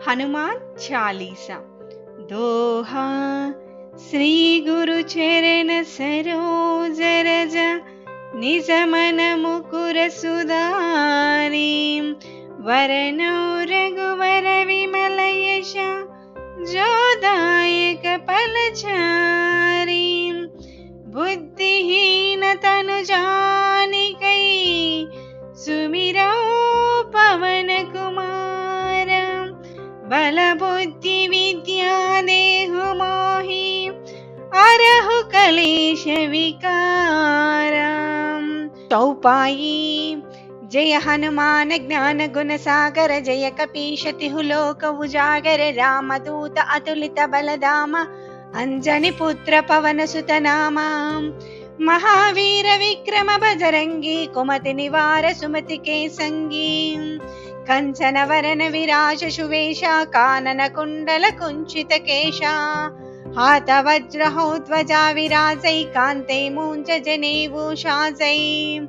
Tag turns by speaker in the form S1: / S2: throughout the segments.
S1: हनुमान चालीसा। दोहा श्री गुरु चरण सरोज रज, निज मन मुकुर सुधारी। वरनौ रघुवर विमल यश, जो दायक फलचारी। बुद्धिहीन तनु जानिकै, सुमिरौ पवन कुमार। बल बुद्धि विद्या देहु मोहि, हरहु कलेश विकार। चौपाई। जय हनुमान ज्ञान गुण सागर, जय कपीश तिहु लोक उजागर। रामदूत अतुलित बलधाम, अंजनी पुत्र पवन सुत नामा। महावीर विक्रम बजरंगी, कुमति निवार सुमति के संगी। कंचन वरन विराज सुवेशा, कानन कुंडल कुंचित केशा। हाथ वज्र हो ध्वजा विराजै, कांते मूंज जनेऊ शाजै।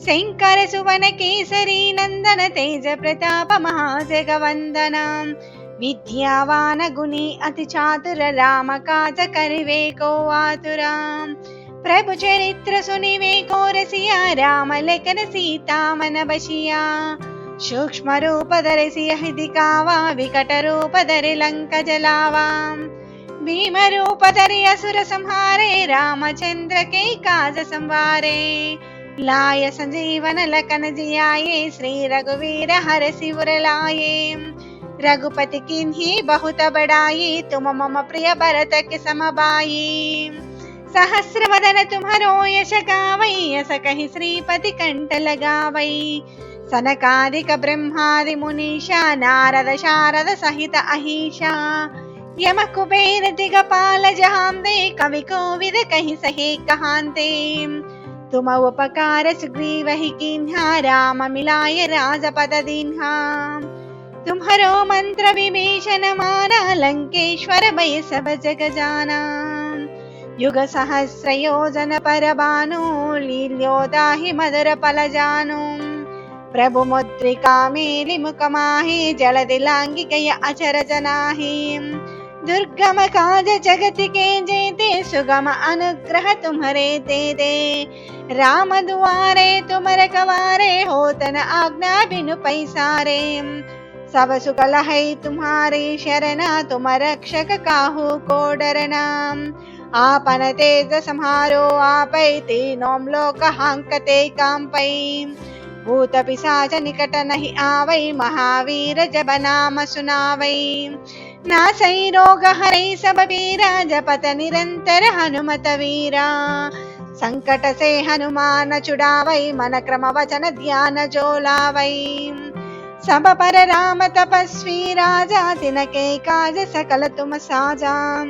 S1: शंकर सुवन केसरी नंदन, तेज प्रताप महाजगवंदन। विद्यावान गुणी अति चातुर, राम काज करिवे को आतुरा। प्रभु चरित्र सुनिवे को रसिया, राम लखन सीता मन बसिया। सूक्ष्म रूप धरि सियहि दिखावा, विकट रूप धरि लंक जलावा। भीम रूप धरि असुर संहारे, रामचंद्र के काज संवारे। लाय संजीवन लखन जियाए, श्री रघुवीर हर सिर लाए। रघुपति किन्ही बहुत बड़ाई, तुम मम प्रिय भरत के समबाई। सहस्र वदन तुम्हरो यश गावै, यस कहि श्रीपति कंठ लगावै। सनकादिक ब्रह्मादि मुनीषा, नारद शारद सहित अहिषा। यम कुबेर दिगपाल जहांते, कवि कोविद कहि सहे कहांते। तुम उपकार सुग्रीवहि कीन्हा, राम मिलाय राजपद दीन्हा। तुम्हरो मंत्र विभीषण माना, लंकेश्वर भय सब जग जाना। युग सहस्र योजन पर भानु, लील्योताहि मधुर फल जानु। प्रभु मुद्रिका मेलि मुख माहि, जलधि लांघि गय अचर जनाहि। दुर्गम काज जगत के जेते, सुगम अनुग्रह तुम्हरे दे दे। राम दुआरे तुम रखवारे, होत न आज्ञा बिनु पैसारे। सब सुख लहै तुम्हारी शरणा, तुम रक्षक काहू को डरना। आपन तेज सम्हारो आपै, तीनों लोक हांकते कांपै। भूत पिशाच निकट नहीं आवै, महावीर जब नाम सुनावै। नासै रोग हरै सब पीरा, जपत निरंतर हनुमत वीरा। संकट से हनुमान छुड़ावै, मन क्रम वचन ध्यान जो लावै। सब पर राम तपस्वी राजा, तिनके काज सकल तुम साजा।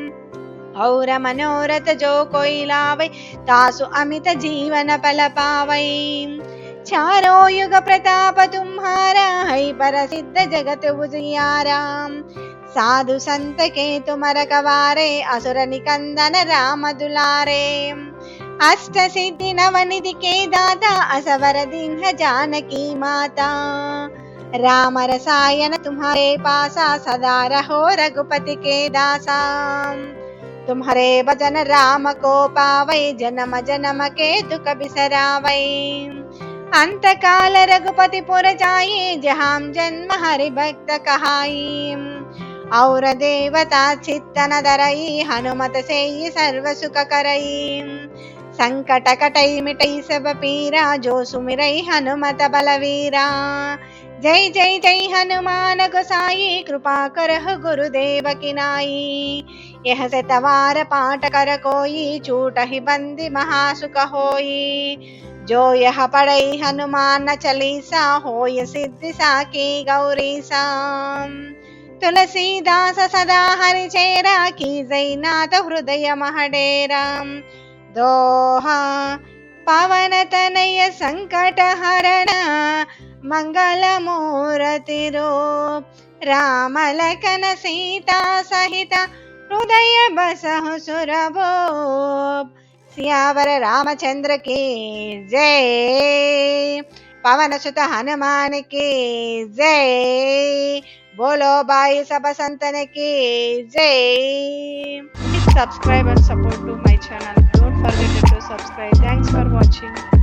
S1: और मनोरथ जो कोई लावै, तासु अमित जीवन फल पावै। चारों युग प्रताप तुम्हारा, है प्रसिद्ध जगत उजियारा। साधु संत के तुम रखवारे, असुर निकंदन राम दुलारे। अष्ट सिद्धि नवनिधि के दाता, असवर दीन जानकी माता। राम रसायन तुम्हारे पासा, सदा रहो रघुपति के दासा। तुम्हारे भजन राम को पावै, जन्म जन्म के दुख बिसरावै। अंत काल रघुपति पुर जाई, जहाँ जन्म हरि भक्त कहाई। और देवता चित्तन धरई, हनुमत से सर्व सुख करई। संकट कटई मिटई सब पीरा, जो सुमिरई हनुमत बलवीरा। जय जय जय हनुमान गोसाई, कृपा करहु गुरुदेव की नाई। यह से तवार पाठ कर कोई, छूटहि बंदी महासुख होई। जो यह पढ़ई हनुमान चालीसा, होय सिद्धि साकी गौरीसा। तुलसीदास सदा हरि चेरा, कीजै नाथ हृदय महडेरा। दोहा पवन तनय संकट हरण, मंगल मूर्ति रूप। राम लखन सीता सहित, हृदय बसहु सुरभूप। सियावर रामचंद्र की जय, पवन सुत हनुमान की जय। बोलो भाई सब संतन की जय. Please subscribe and support to my channel. Don't forget to subscribe. Thanks for watching.